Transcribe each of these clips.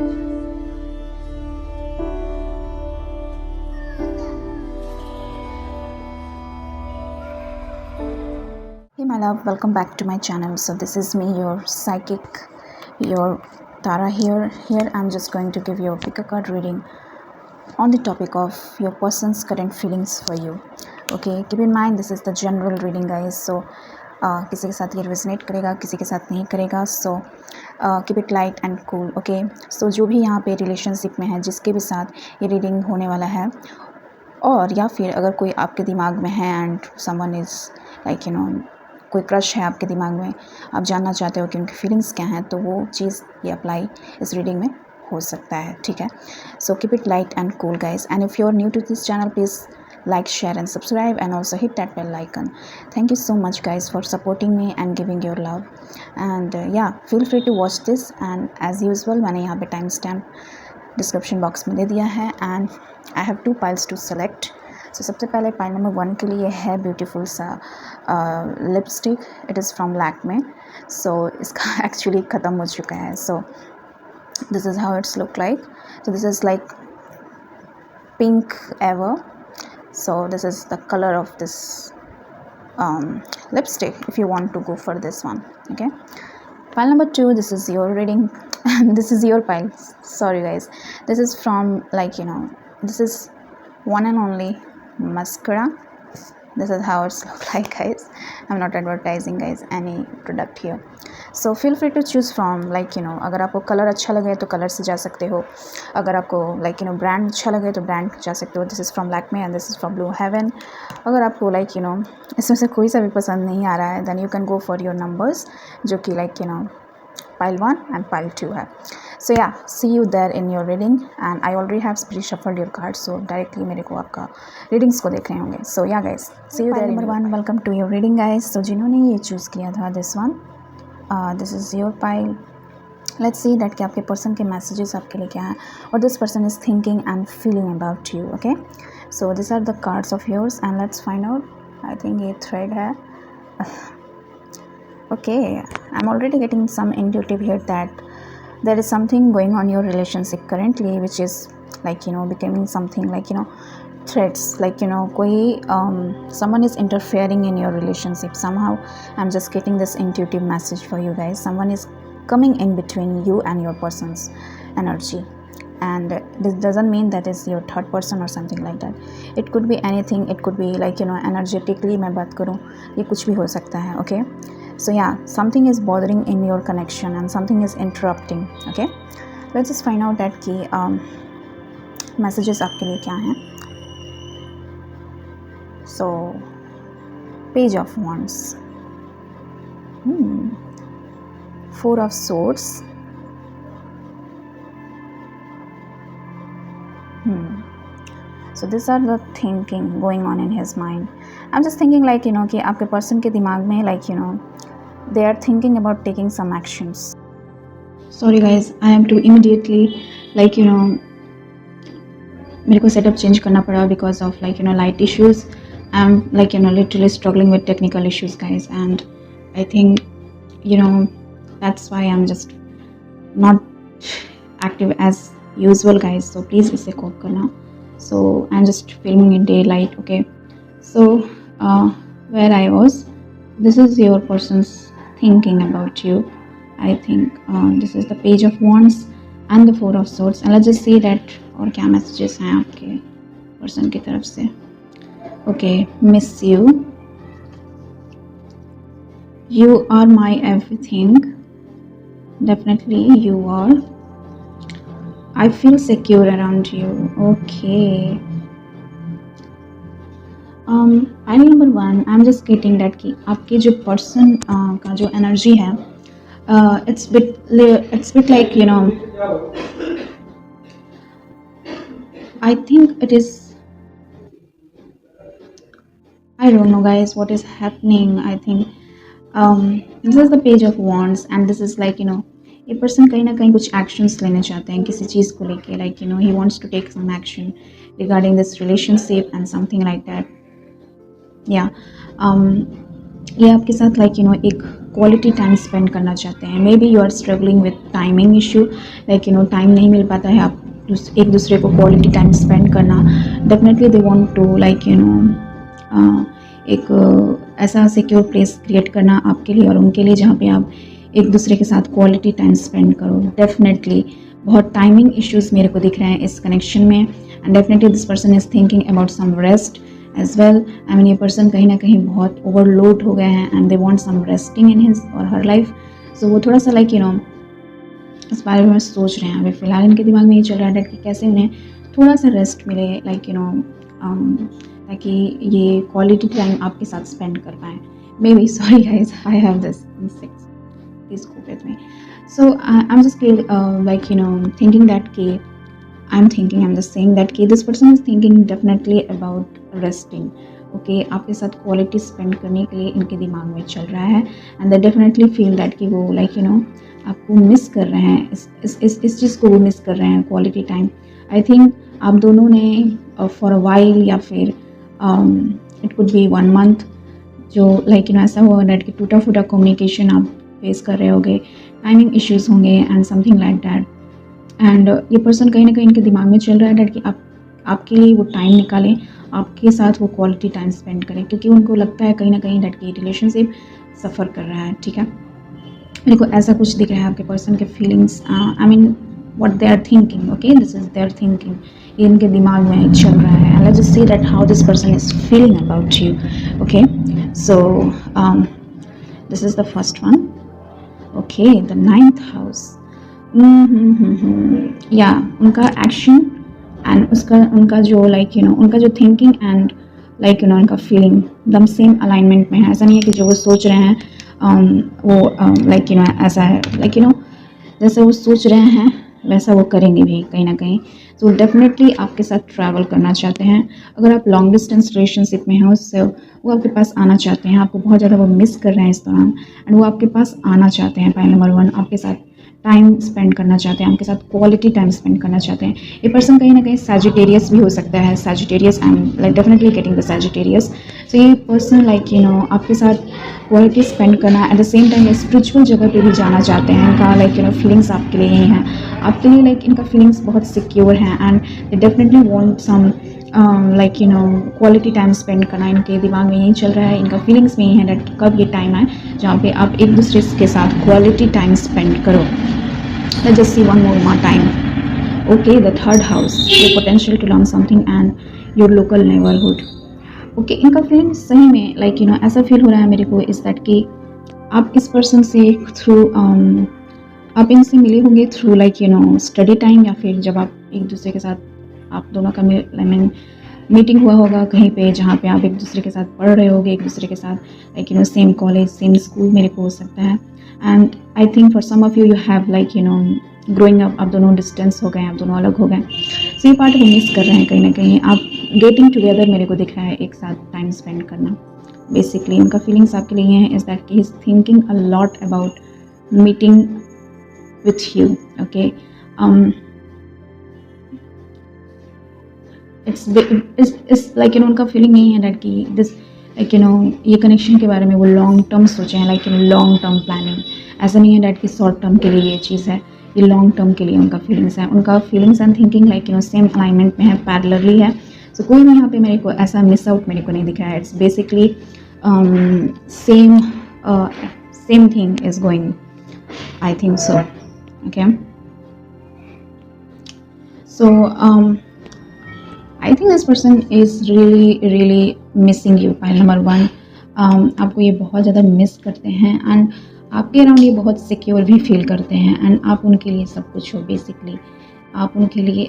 Hey my love, welcome back to my channel. So this is me, your psychic, your Tara here. Here I'm just going to give you a pick a card reading on the topic of your person's current feelings for you. Okay, keep in mind this is the general reading guys. So किसी के साथ ये resonate करेगा, किसी के साथ नहीं करेगा. So keep it light and cool. Okay, so जो भी यहाँ पे रिलेशनशिप में है, जिसके भी साथ ये रीडिंग होने वाला है, और या फिर अगर कोई आपके दिमाग में है एंड समवन इज़ लाइक कोई क्रश है आपके दिमाग में, आप जानना चाहते हो कि उनकी फीलिंग्स क्या हैं, तो वो चीज़ ये अप्लाई इस रीडिंग में हो सकता है. ठीक है, so keep it light and cool guys. And if you are new to this channel, please like, share and subscribe, and also hit that bell icon. Thank you so much guys for supporting me and giving your love. And yeah, feel free to watch this. And as usual मैंने यहाँ पे time stamp description box में दे दिया है. And I have 2 piles to select. So सबसे पहले pile number 1 के लिए है ब्यूटीफुल सा lipstick. It is from Lakme. So इसका एक्चुअली ख़त्म हो चुका है. So this is how it's look like. So this is like pink ever. So this is the color of this lipstick if you want to go for this one. Okay, pile number 2, this is your reading. This is your pile, sorry guys. This is from this is one and only mascara. This is how it's look like guys. I'm not advertising guys any product here. So feel free to choose from अगर आपको colour अच्छा लगे तो colour से जा सकते हो. अगर आपको ब्रांड अच्छा लगे तो ब्रांड जा सकते हो. This is from Lakme and this is from Blue Heaven. अगर आपको इसमें से कोई सा भी पसंद नहीं आ रहा है, then you can go for your numbers, जो कि pile 1 and pile 2 है. So yeah, see you there in your reading. And I already have pre-shuffled your cards, so directly मेरे को आपका readings को देख रहे होंगे. So yeah guys, see you there. Number 1, welcome to your reading guys. So जिन्होंने ये choose किया था this one, this is your pile. Let's see that कि आपके person के messages आपके लिए क्या हैं, और this person is thinking and feeling about you. Okay, so these are the cards of yours and let's find out. I think ये thread है. Okay, I'm already getting some intuitive here that there is something going on in your relationship currently which is becoming something threats, कोई someone is interfering in your relationship somehow. I'm just getting this intuitive message for you guys. Someone is coming in between you and your person's energy, and this doesn't mean that is your third person or something like that. It could be anything. It could be energetically मैं बात करूँ, ये कुछ भी हो सकता है. Okay, so yeah, something is bothering in your connection and something is interrupting. Okay, let's just find out that कि messages आपके लिए क्या हैं. So page of wands, 4 of swords, so these are the thinking going on in his mind. I'm just thinking कि आपके person के दिमाग में they are thinking about taking some actions. Sorry guys, I am to immediately मेरे को setup change करना पड़ा because of light issues. I'm literally struggling with technical issues guys, and I think that's why I'm just not active as usual guys, so please इसे cope करना. So I'm just filming in daylight. Okay, so where I was, this is your person's thinking about you. I think this is the page of wands and the 4 of swords, and let's just see that और क्या messages हैं आपके person की तरफ से. Okay, miss you. You are my everything. Definitely you are. I feel secure around you. Okay. Pile number 1, I'm just getting that कि आपके जो person का जो energy है, it's bit like I think it is, I don't know guys what is happening. I think this is the page of wands and this is ये person कहीं ना कहीं कुछ actions लेने चाहते हैं किसी चीज़ को लेके, he wants to take some action regarding this relationship and something like that. Yeah, ये आपके साथ एक क्वालिटी टाइम स्पेंड करना चाहते हैं। Maybe you are struggling with timing issue, like time नहीं मिल पाता है आप एक दूसरे को क्वालिटी टाइम स्पेंड करना। Definitely they want to like एक ऐसा सिक्योर प्लेस क्रिएट करना आपके लिए और उनके लिए, जहाँ पे आप एक दूसरे के साथ क्वालिटी टाइम स्पेंड करो। डेफिनेटली बहुत टाइमिंग इश्यूज मेरे को दिख रहे हैं इस कनेक्शन में, and definitely this person is thinking about some rest as well. I mean ये पर्सन कहीं ना कहीं बहुत ओवरलोड हो गए हैं and they want some resting in his और हर लाइफ। सो वो थोड़ा सा लाइक इस बारे में सोच रहे हैं। अभी फ़िलहाल इनके दिमाग में ये चल रहा है कि कैसे उन्हें थोड़ा सा रेस्ट मिले, लाइक ताकि ये क्वालिटी टाइम आपके साथ स्पेंड कर पाएँ। May be, sorry guys, I have this insects, please go with me. So I'm just like thinking that I'm just saying that this person is thinking definitely about resting. Okay आपके साथ quality spend करने के लिए इनके दिमाग में चल रहा है, and they definitely feel that कि वो लाइक आपको मिस कर रहे हैं, इस चीज़ को वो मिस कर रहे हैं, क्वालिटी टाइम। आई थिंक आप दोनों ने फॉर अ वाइल या फिर इट कुड बी 1 month जो लाइक ऐसा हुआ दैट कि टूटा फूटा कम्युनिकेशन आप फेस कर रहे होगे, टाइमिंग इश्यूज़ होंगे and something like that. And ये पर्सन कहीं ना कहीं इनके दिमाग में चल रहा है दैट कि आपके लिए वो टाइम निकालें, आपके साथ वो क्वालिटी टाइम स्पेंड करें, क्योंकि उनको लगता है कहीं ना कहीं दैट की रिलेशनशिप सफ़र कर रहा है। ठीक है, मेरे को ऐसा कुछ दिख रहा है आपके पर्सन के feelings, I mean what they are thinking. Okay, this is their thinking, ये इनके दिमाग में चल रहा है। And let's just see that how this person is feeling about you. Okay, so this is the first one. Okay, the 9th house. या उनका action and उनका जो लाइक उनका जो थिंकिंग एंड लाइक उनका फीलिंग एकदम सेम अलाइनमेंट में है। ऐसा नहीं है कि जो वो सोच रहे हैं वो लाइक ऐसा है, लाइक जैसे वो सोच रहे हैं वैसा वो करेंगे भी कहीं ना कहीं। तो डेफिनेटली आपके साथ ट्रैवल करना चाहते हैं। अगर आप लॉन्ग डिस्टेंस रिलेशनशिप में हैं उससे, वो आपके पास आना चाहते हैं, आपको बहुत ज़्यादा वो मिस कर रहे हैं इस दौरान, एंड वो आपके पास आना चाहते हैं। पॉइंट नंबर 1, आपके साथ टाइम स्पेंड करना चाहते हैं, आपके साथ क्वालिटी टाइम स्पेंड करना चाहते हैं। ये पर्सन कहीं ना कहीं सैजिटेरियस भी हो सकता है, Sagittarius, I am like definitely getting the Sagittarius. So ये पर्सन लाइक आपके साथ क्वालिटी स्पेंड करना, at the same time spiritual जगह पे भी जाना चाहते हैं। इनका लाइक फीलिंग्स आपके लिए यही हैं, आपके लिए लाइक इनका फीलिंग्स बहुत सिक्योर हैं, and they definitely want some like quality time spend करना। इनके दिमाग में यही चल रहा है, इनका फीलिंग्स में यही है दैट कब ये टाइम आए जहाँ पे आप एक दूसरे के साथ क्वालिटी टाइम स्पेंड करो। Let's just see one more time. Okay, the 3rd house, your potential to learn something and your local neighborhood. Okay, इनका फीलिंग सही में लाइक ऐसा फील हो रहा है मेरे को इस दैट कि आप इस पर्सन से थ्रू आप इनसे मिले होंगे थ्रू लाइक स्टडी टाइम, या फिर जब आप एक दूसरे के साथ आप दोनों का मीटिंग हुआ होगा कहीं पे, जहाँ पे आप एक दूसरे के साथ पढ़ रहे होगे, एक दूसरे के साथ like same college same school मेरे को हो सकता है। And I think for some of you have like growing up, आप दोनों डिस्टेंस हो गए, आप दोनों अलग हो गए। सो ये पार्ट वो मिस कर रहे हैं कहीं ना कहीं। आप गेटिंग टुगेदर मेरे को दिख रहा है, एक साथ टाइम स्पेंड करना। बेसिकली इनका फीलिंग्स आपके लिए हैं is that he is thinking a lot about meeting with you. Okay, it's like उनका फीलिंग नहीं है दैट कि दिस लाइक ये कनेक्शन के बारे में वो लॉन्ग टर्म सोचे हैं, लाइक लॉन्ग टर्म प्लानिंग। ऐसा नहीं है दैट कि शॉर्ट टर्म के लिए ये चीज़ है, ये लॉन्ग टर्म के लिए उनका फीलिंग्स है। उनका feelings and thinking like same alignment में है, पैरेलली है। सो कोई भी यहाँ पे मेरे को ऐसा मिस आउट मेरे को नहीं दिख रहा है। It's basically same thing is going, I think so. Okay, so I think this person is really missing you. Pile number 1, आपको ये बहुत ज़्यादा मिस करते हैं, एंड आपके अराउंड ये बहुत सिक्योर भी फील करते हैं, एंड आप उनके लिए सब कुछ हो। बेसिकली आप उनके लिए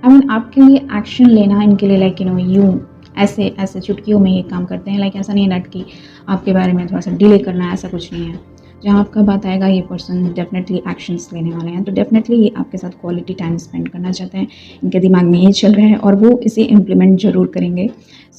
आपके लिए एक्शन लेना इनके लिए लाइक यूँ ऐसे चुटकियों में ये काम करते हैं। लाइक ऐसा नहीं है दैट कि आपके बारे में थोड़ा सा डिले करना है, ऐसा कुछ नहीं है। जहाँ आपका बात आएगा ये पर्सन डेफिनेटली एक्शंस लेने वाले हैं। तो डेफिनेटली ये आपके साथ क्वालिटी टाइम स्पेंड करना चाहते हैं, इनके दिमाग में ये चल रहा है और वो इसे इम्प्लीमेंट जरूर करेंगे।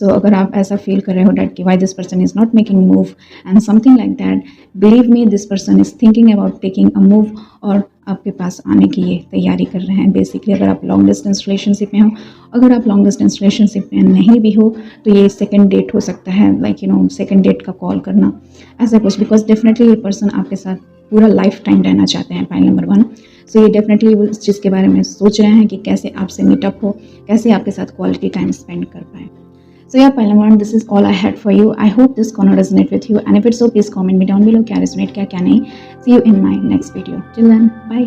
सो अगर आप ऐसा फील कर रहे हो डैट कि why this person is not making move and something like that, believe me this person is thinking about taking a move, और आपके पास आने की ये तैयारी कर रहे हैं। बेसिकली अगर आप लॉन्ग डिस्टेंस रिलेशनशिप में हो, अगर आप लॉन्ग डिस्टेंस रिलेशनशिप में नहीं भी हो तो ये सेकंड डेट हो सकता है, लाइक सेकंड डेट का कॉल करना, ऐसा कुछ। बिकॉज डेफिनेटली ये पर्सन आपके साथ पूरा लाइफ टाइम रहना चाहते हैं, पॉइंट नंबर 1। सो ये डेफिनेटली वो इस चीज़ के बारे में सोच रहे हैं कि कैसे आपसे मीटअप हो, कैसे आपके साथ क्वालिटी टाइम स्पेंड कर पाए। So yeah, pile number 1, this is all I had for you. I hope this gonna resonate with you, and if it's so, please comment me down below क्या resonate क्या नहीं. See you in my next video. Till then, bye.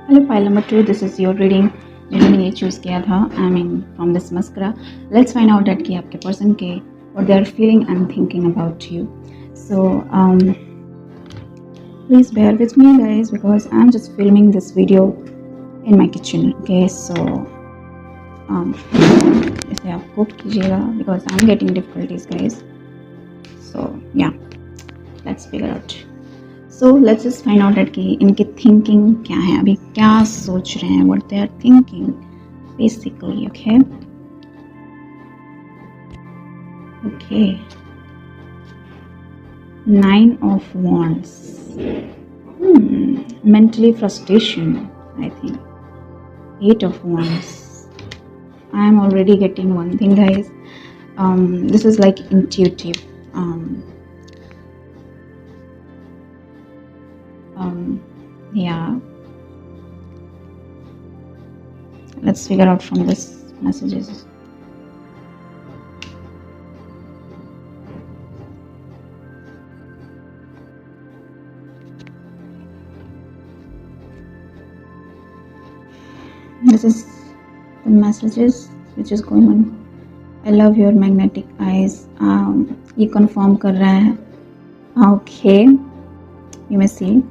Hello pile number 2, this is your reading. जिन्होंने ये choose किया था, I mean from this mascara. Let's find out that कि आपके person के what they are feeling and thinking about you. So please bear with me guys because I'm just filming this video in my kitchen. Okay, so इसे आप cope कीजिएगा because I am getting difficulties guys. So yeah let's figure out. So let's just find out that कि इनकी thinking क्या है, अभी क्या सोच रहे हैं, what they are thinking basically. Okay okay 9 of Wands. Mentally frustration, I think. 8 of Wands. I am already getting one thing guys. This is like intuitive. Yeah, let's figure out from this messages. This is the messages which is going on. I love your magnetic eyes. ये confirm कर रहा है. Okay, you may see.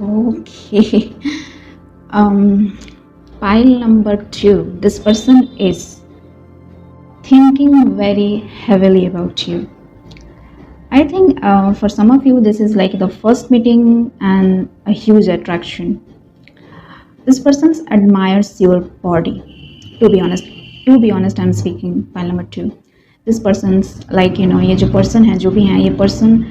Okay. Pile number 2. This person is thinking very heavily about you. I think for some of you this is like the first meeting and a huge attraction. This person admires your body. To be honest I'm speaking. Pile number 2. This person's like ये जो person है, जो भी है, ये person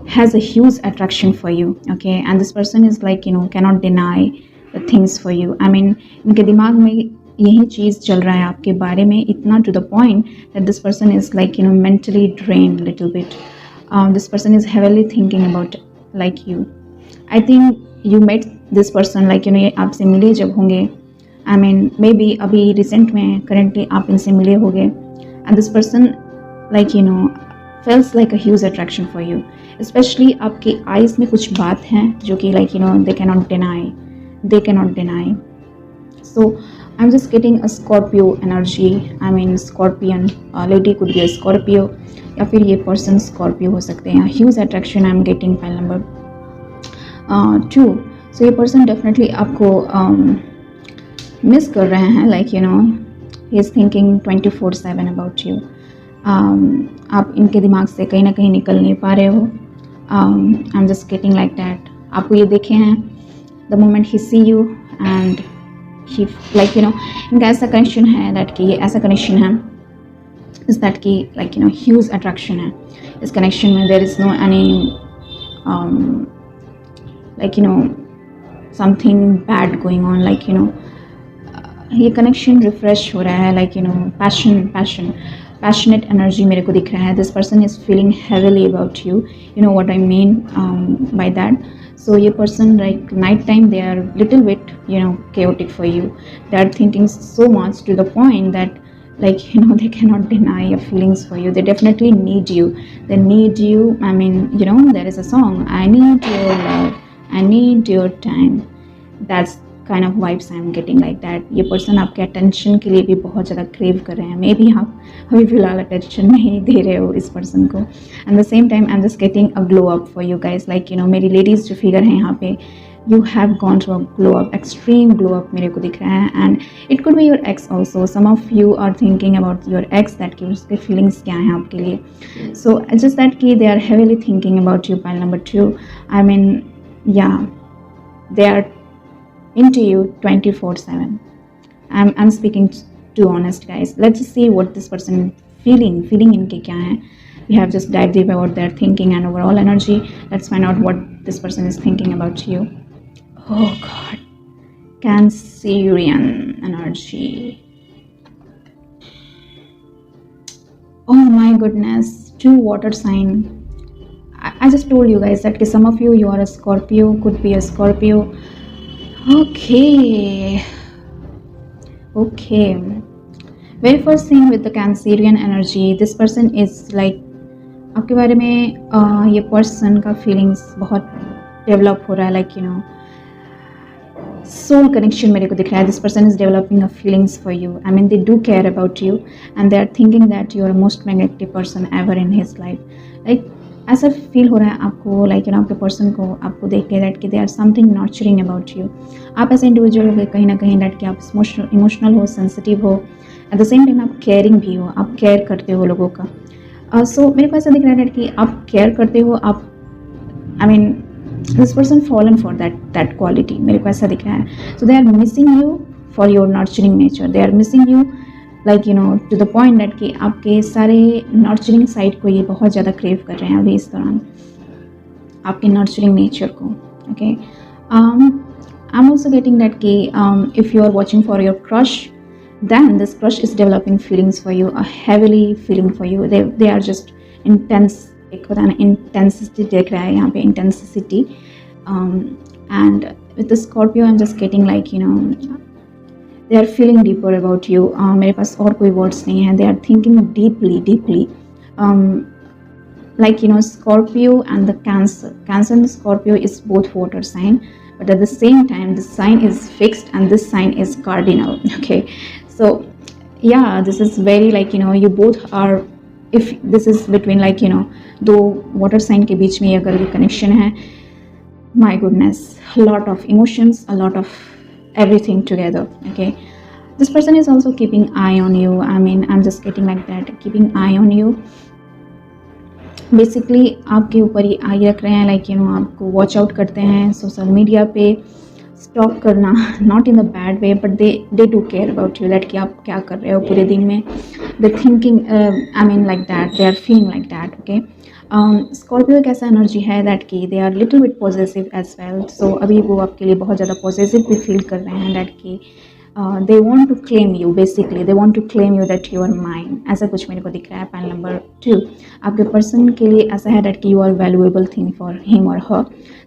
has a huge attraction for you. Okay, and this person is like cannot deny the things for you. I mean इनके दिमाग में यही चीज़ चल रहा है आपके बारे में, इतना to the point that this person is like mentally drained little bit. This person is heavily thinking about like you. I think you met this person like ये आपसे मिले जब होंगे, I mean maybe अभी recent में currently आप इनसे मिले होंगे, and this person like feels like a huge attraction for you. Especially आपके eyes में कुछ बात है जो कि like they cannot deny. So I'm just getting a Scorpio energy. I mean Scorpion lady could be a Scorpio या फिर ये person Scorpio हो सकते हैं. Huge attraction I'm getting. Pile number 2. So ये person definitely आपको miss कर रहे हैं, like he is thinking 24/7 about you. आप इनके दिमाग से कहीं ना कहीं निकल नहीं पा रहे हो. I'm just getting like that. आपको ये देखे हैं the moment he see you and he like इनका ऐसा कनेक्शन है that कि ये ऐसा कनेक्शन है is that कि like huge attraction है इस कनेक्शन में. there is no any like something bad going on, like ये कनेक्शन रिफ्रेश हो रहा है, like passionate energy मेरे को दिख रहा है. This person is feeling heavily about you. You know what I mean by that. So ये person like night time they are little bit chaotic for you. They are thinking so much to the point that like they cannot deny your feelings for you. They definitely need you. They need you. I mean there is a song, I need your love, I need your time. That's kind of vibes I'm getting like that. ये person आपके attention के लिए भी बहुत ज़्यादा crave कर रहे हैं. Maybe आप अभी फिलहाल attention नहीं दे रहे हो इस person को. And the same time I'm just getting a glow up for you guys. Like मेरी ladies जो figure हैं यहाँ पे, you have gone through a glow up, extreme glow up मेरे को दिख रहा है. And it could be your ex also. Some of you are thinking about your ex, that कि उसके feelings क्या हैं आपके लिए. So just that कि they are heavily thinking about you. Pile number 2. I mean yeah, they are into you 24/7. I'm speaking too honest, guys. Let's just see what this person feeling इनके क्या है. We have just dived deep about their thinking and overall energy. Let's find out what this person is thinking about you. Oh God, Cancerian energy. Oh my goodness, 2 water sign. I just told you guys that some of you are a Scorpio, could be a Scorpio. Okay. Very first thing with the Cancerian energy, this person is like, आपके बारे में ये person का feelings बहुत develop हो रहा है, like soul connection मेरे को दिख रहा है. This person is developing a feelings for you. I mean, they do care about you and they are thinking that you are the most magnetic person ever in his life. Like ऐसा feel हो रहा है आपको, like आपके person को आपको देख के दैट कि they are something nurturing about you. आप ऐसे इंडिविजुअल हो कहीं ना कहीं दैट कि आप इमोशनल हो, सेंसिटिव हो, एट द सेम टाइम आप केयरिंग भी हो, आप केयर करते हो लोगों का. सो मेरे को ऐसा दिख रहा है दैट कि आप केयर करते हो, आप I mean this person fallen for that quality. मेरे को ऐसा दिख रहा है. So they are missing you for your nurturing nature. They are missing you like to the point that कि आपके सारे नर्चरिंग साइड को ये बहुत ज़्यादा क्रेव कर रहे हैं अभी इस दौरान, आपके नर्चरिंग नेचर को. Okay, I am also getting that कि if you are watching for your crush, then this crush is developing feelings for you, a heavily feeling for you. They are just intense. एक होता है ना, intensity देख रहा है यहाँ पे, intensity. And with the Scorpio I'm just getting like they are feeling deeper about you. मेरे पास और कोई words नहीं है. They are thinking deeply. Like Scorpio and the Cancer and Scorpio is both water sign, but at the same time this sign is fixed and this sign is cardinal. Okay, so yeah, this is very like you both are, if this is between like दो water sign के बीच में अगर ये connection है, my goodness, a lot of emotions, a lot of everything together. Okay, this person is also keeping eye on you. I mean, I'm just getting like that, keeping eye on you. Basically आपके ऊपर ही आई रख रहे हैं, like आपको watch out करते हैं social media पे, stalk करना, not in the bad way, but they do care about you, that कि आप क्या कर रहे हो पूरे दिन में. They thinking I mean like that, they are feeling like that. Okay, Scorpio एक ऐसा एनर्जी है दैट कि they are little bit positive as well. So अभी वो आपके लिए बहुत ज़्यादा पॉजिटिव भी फील कर रहे हैं, दैट कि they want to claim you. Basically they want to claim you that you are mine. ऐसा कुछ मेरे को दिख रहा है. पैन नंबर 2, आपके पर्सन के लिए ऐसा है that you are valuable thing for him or her,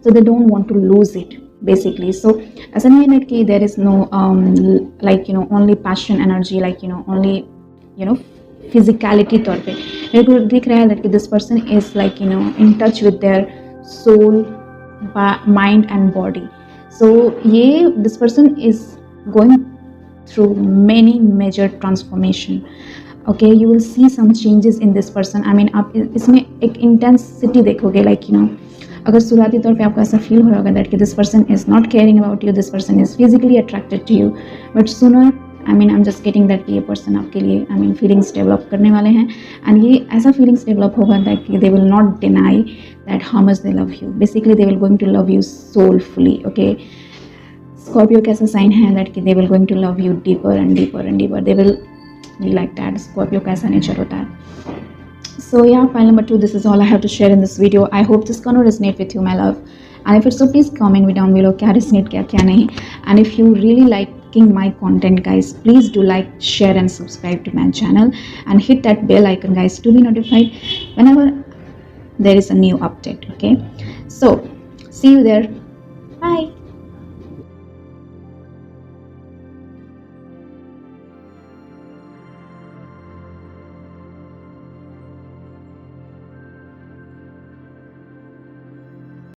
so they don't want to lose it basically. So ऐसा नहीं है कि there is no like only passion energy, like only physicality तौर पे मेरे को दिख रहा है that this person is like in touch with their soul, mind and body. So ये this person is going through many major transformation. Okay, you will see some changes in this person. I mean, आप इसमें एक intensity देखोगे, like अगर शुरुआती तौर पे आपको ऐसा फील हो रहा होगा that this person is not caring about you, this person is physically attracted to you, but sooner, I mean, I'm just getting that ये person आपके लिए I mean feelings develop करने वाले हैं, and ये ऐसा feelings develop होगा that they will not deny that how much they love you. Basically they will going to love you soulfully. Okay, Scorpio कैसा साइन है दैट कि they will going to love you deeper and deeper, they will be like that. Scorpio कैसा nature होता है. So yeah, pile number 2, this is all I have to share in this video. I hope this can resonate with you my love, and if it's so please comment me down below क्या resonate किया क्या नहीं. And if you really liking my content guys, please do like, share and subscribe to my channel and hit that bell icon guys to be notified whenever there is a new update. Okay, so see you there. Bye.